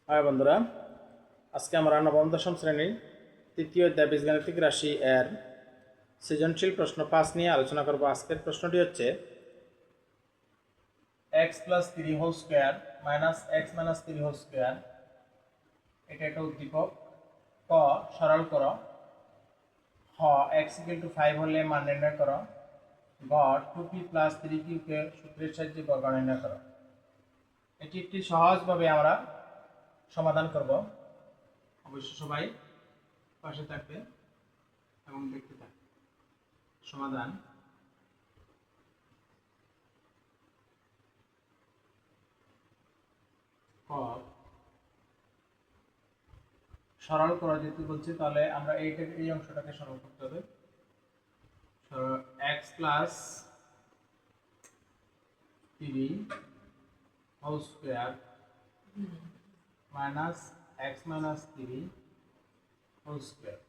High বন্ধুরা, আজকে আমরা নবম দশম শ্রেণীর তৃতীয় অধ্যায় বীজগাণিতিক রাশি এর সৃজনশীল প্রশ্ন 5 নিয়ে আলোচনা করব। আজকের প্রশ্নটি হচ্ছে x + 3 whole square - x - 3 whole square, এটা একটা উদ্দীপক। ক সরল করো। খ x = 5 হলে মান নির্ণয় করো। গ 2p + 3q কে সূত্রের সাহায্যে বর্গ নির্ণয় করো। এটি একটি সহজভাবে আমরা সমাধান করব। অবশ্যই সবাই পাশে থাকবে এবং দেখতে থাকবে। সমাধান ক সরল করা যেতে বলছে, তাহলে আমরা এই অংশটাকে সরল করতে হবে। x + 3 whole square - x - 3 whole square.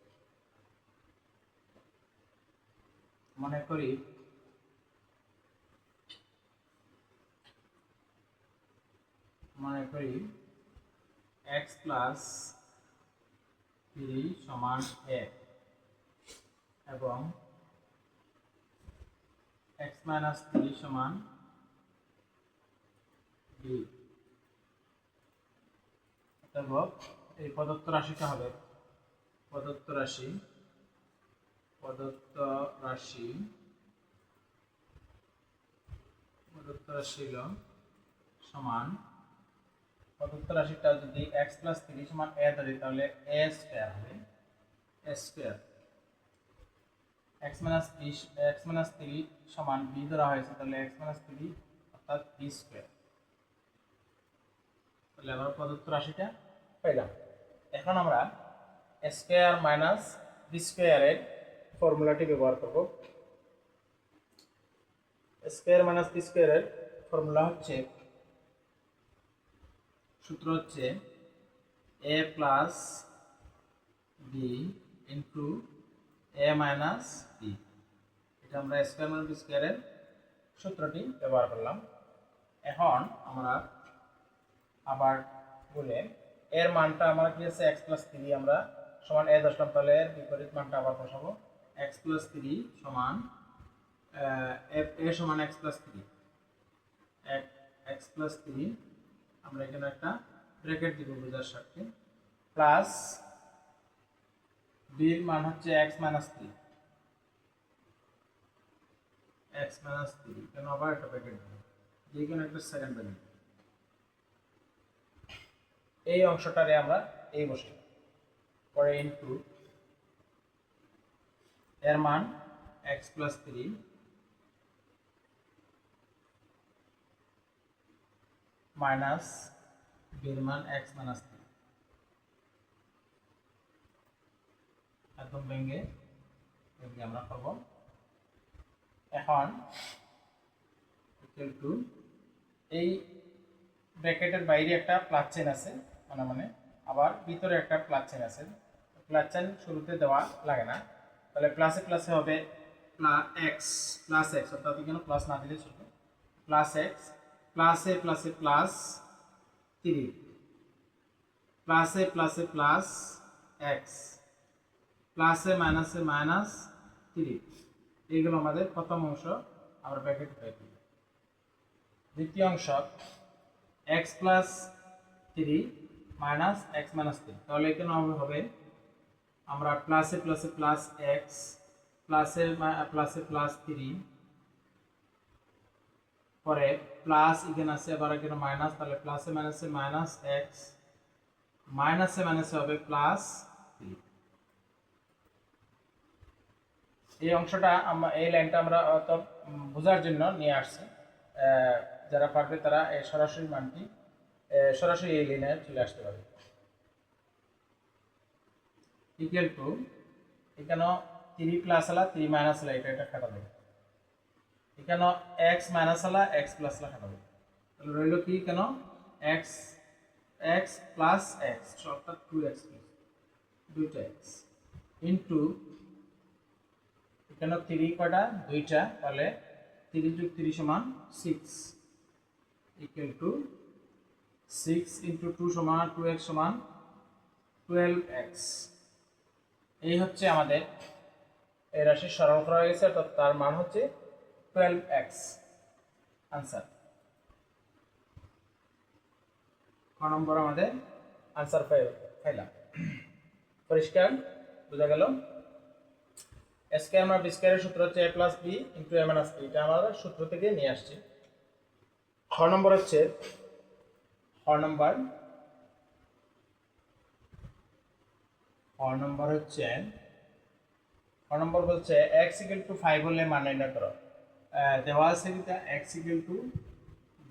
মনে করি x + 3 = 1 এবং x - 3 = 2। অতএব এই প্রদত্ত রাশিটা হবে প্রদত্ত রাশি হলো সমান। প্রদত্ত রাশিটা যদি x + 3 = a ধরি, তাহলে a স্কয়ার হবে। a স্কয়ার x - 3 = b ধরা হয়েছে, তাহলে x - 3 অর্থাৎ b স্কয়ার। তাহলে আমরা প্রদত্ত রাশিটা পেলাম। এখন আমরা স্কয়ার মাইনাস বি স্কয়ারের ফর্মুলাটি ব্যবহার করব। স্কয়ার মাইনাস বি স্কয়ারের ফর্মুলা হচ্ছে, সূত্র হচ্ছে a plus B into a minus B. এটা আমরা স্কয়ার মাইনাস বি স্কয়ারের সূত্রটি ব্যবহার করলাম। এখন আমরা আবার বলে এর মানটা আমরা কি আছে x + 3 আমরা সমান a ধরলাম, তাহলে এর বিপরীত মানটা আবার বসাবো। x + 3 সমান a সমান x + 3, x + 3 আমরা এখানে একটা ব্র্যাকেট দিব বোঝার স্বার্থে, প্লাস b এর মান হচ্ছে x - 3, কেন আবার একটা ব্র্যাকেট দিব, যেখানে একটা সেকেন্ড ব্র্যাকেট। এই অংশটারে আমরা এই বসাই, পরে ইনটু এর মান x + 3 মাইনাস বির মান x - 3, একদম ভেঙে আমরা করব। এখন ইকুয়াল টু এই ব্র্যাকেটের বাইরে একটা প্লাস চিহ্ন আছে, মানে আবার ভিতরে একটা প্লাস চিহ্ন আছে। প্লাস চিহ্ন শুরুতে দেওয়া লাগে না, তাহলে প্লাসে প্লাসে হবে প্লাস এক্স, অর্থাৎ এখানে প্লাস না দিলে চলবে। প্লাস এক্স প্লাসে প্লাসে প্লাস 3, প্লাসে প্লাসে প্লাস এক্স, প্লাসে মাইনাসে মাইনাস 3। এইগুলো আমাদের প্রথম অংশ, আমরা ব্র্যাকেট পেয়ে দিই। দ্বিতীয় অংশ x + 3 মাইনাস x - 3, তাহলে এখানে হবে আমরা প্লাসে প্লাসে প্লাস x, প্লাসে প্লাসে প্লাস 3, পরে প্লাস এখানে আছে, আবার এখানে মাইনাস, তাহলে প্লাসে মাইনাসে মাইনাস x, মাইনাসে মাইনাসে হবে প্লাস 3। এই অংশটা এই লাইনটা আমরা বোঝার জন্য নিয়ে আসছি। যারা পারবে তারা এই সরাসরি মানটি সরাসরি এই লাইনে চলে আসতে পারবে। ইকুয়াল টু এখানে 3 প্লাস আলা 3 মাইনাস আলা, এটা কাটা দেবে। এখানে x মাইনাস আলা x প্লাস আলা কাটা দেবে, তাহলে রইল কি কেন x প্লাস x, অর্থাৎ 2x প্লাস 2x ইন্টু এখানে 3 কটা 2টা, তাহলে 3 + 3 = 6 ইকুয়াল টু 6 ইন্টু 2 সমান 2x সমান 12x। এই হচ্ছে আমাদের এই রাশির সরল করা হয়ে গেছে, অর্থাৎ তার মান হচ্ছে 12x। আনসার ক নম্বর আমাদের আনসার পাইলাম। পরিষ্কার বোঝা গেল? a স্কয়ার আমরা b স্কয়ারের সূত্র হচ্ছে a plus b into a minus b, এটা আমরা সূত্র থেকে নিয়ে আসছি। খ নম্বর হচ্ছে বলছে x ইকুয়াল টু 5 হলে মান নির্ণয় করো। দেওয়া আছে কিটা x ইকুয়াল টু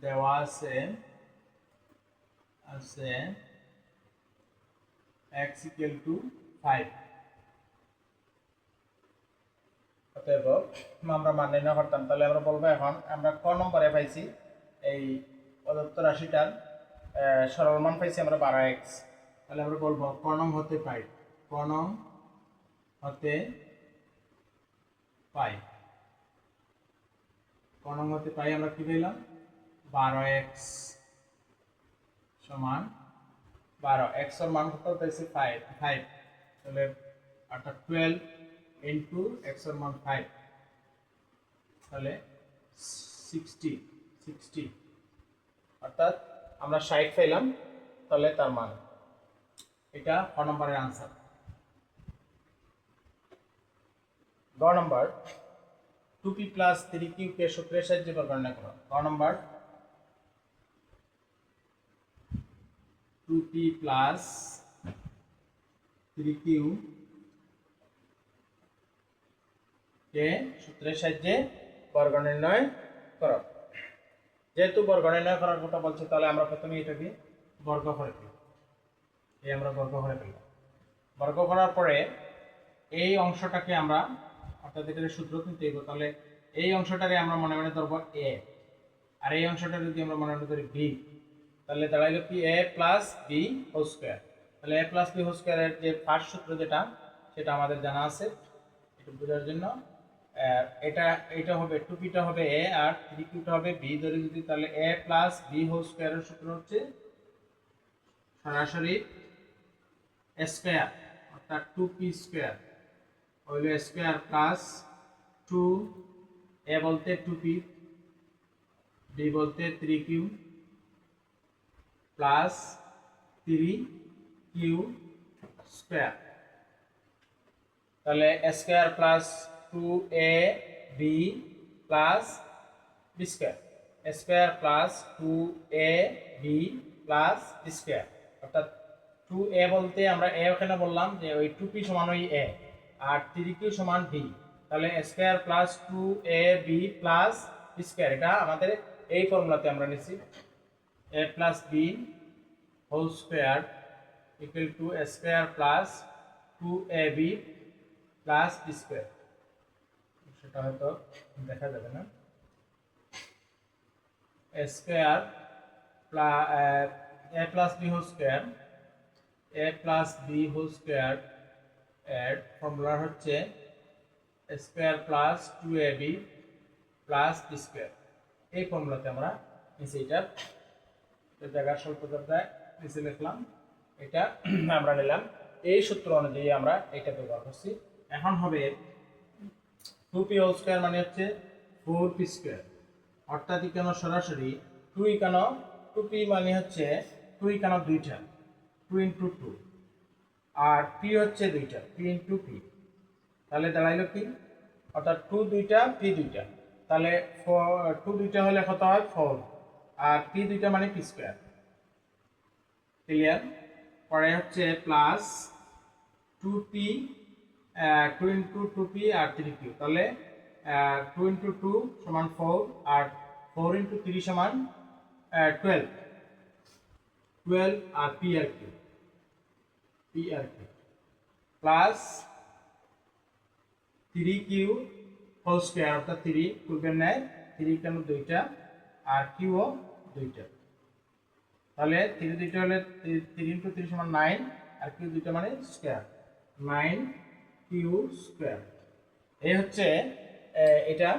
দেওয়া আছে x ইকুয়াল টু 5। অতএব আমরা মান নির্ণয় করতাম, তাহলে আমরা বলবো এখন আমরা ক নম্বরে পাইছি এই প্রদত্ত রাশিটার সরল মান পাইছি আমরা 12x। তাহলে আমরা বলবো ক নং হতে পাই আমরা কি পেলাম 12x সমান 12। x এর মান কত পাইছি 5, তাহলে অর্থাৎ 12 ইন্টু x এর মান 5, তাহলে 60 অর্থাৎ আমরা 60 পেলাম, তাহলে তার মান এটা ক নম্বরের আনসার। গ নম্বর 2p প্লাস 3q কে সূত্রের সাহায্যে গণনা করো। গ নম্বর 2p প্লাস 3q কে সূত্রের সাহায্যে বর্গ নির্ণয় করো। যেহেতু বর্গ নির্ণয় করার কথা বলছে, তাহলে আমরা প্রথমে এটাকে বর্গ করে ফেলি। বর্গ করার পরে এই অংশটাকে আমরা অর্থাৎ এটাকে সূত্র কিনতে হইব, তাহলে এই অংশটাকে আমরা মনে মনে ধরবো a, আর এই অংশটা যদি আমরা মনে মনে ধরি b, তাহলে দাঁড়াইলো কি a plus b whole square. তাহলে a প্লাস b হোল স্কয়ারের যে ফার্স্ট সূত্র সেটা আমাদের জানা আছে, এটা বোঝার জন্য এটা হবে 2p টা হবে a আর 3q টা হবে b ধরে যদি, তাহলে a প্লাস b হোল স্কয়ারের সূত্র হচ্ছে সরাসরি a স্কয়ার অর্থাৎ 2p স্কয়ার হইল a স্কয়ার প্লাস 2 a বলতে 2p, b বলতে 3q প্লাস 3q স্কয়ার। তাহলে a square plus 2ab plus b square, a square plus 2ab plus b square, অর্থাৎ 2a বলতে আমরা a ওখানে বললাম যে ওই 2p সমান ওই a আর 3q সমান b, তাহলে a square plus 2ab plus b square, এটা আমাদের এই ফর্মুলাতে আমরা নিছি a plus b whole square equal to a square plus 2ab plus b square. সেটা হয়তো দেখা যাবে না। a square plus a plus b whole square, a plus b whole square এর ফর্মুলা হচ্ছে a square plus 2ab plus b square. এই ফর্মুলাতে আমরা নিচে এটা জায়গা স্বল্পতায় নিচে লিখলাম, এটা আমরা নিলাম। এই সূত্র অনুযায়ী আমরা এটা ব্যবহার করছি। এখন হবে 2p হোল স্কয়ার মানে হচ্ছে 4p স্কয়ার, অর্থাৎ এখানে সরাসরি 2p মানে হচ্ছে 2 এখানে দুইটা 2 ইন্টু 2 আর p হচ্ছে দুইটা p ইন্টু p, তাহলে দাঁড়াইলো কি অর্থাৎ 2 দুইটা p দুইটা, তাহলে 2 দুইটা হলে কত হয় 4 আর p দুইটা মানে p স্কয়ার। ক্লিয়ার? পরে হচ্ছে প্লাস 2p 2 ইন্টু 2p আর 3q, তাহলে 2 ইন্টু 2 সমান 4 আর 4 ইন্টু 3 সমান 12 আর p আর q plus 3q whole square, অর্থাৎ 3 পূর্বের ন্যায় 3 কেন দুইটা আর q ও দুইটা, তাহলে 3 দুইটা হলে 3 ইন্টু 3 সমান 9 আর q দুইটা মানে স্কয়ার 9q স্কয়ার। এই হচ্ছে এটা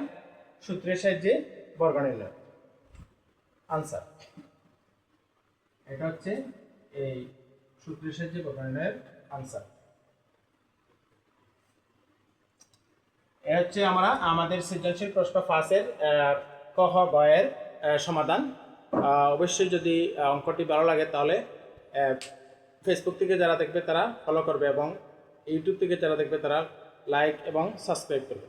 সূত্রের সাহায্যে বর্গ নির্ণয়। আনসার এটা হচ্ছে এই সূত্রের সাহায্যে প্রশ্নের আনসার। এ হচ্ছে আমাদের সৃজনশীল প্রশ্ন 5 এর ক খ গ এর সমাধান। অবশ্যই যদি অঙ্কটি ভালো লাগে তাহলে ফেসবুক থেকে যারা দেখবে তারা ফলো করবে এবং ইউটিউব থেকে যারা দেখবে তারা লাইক এবং সাবস্ক্রাইব করবে।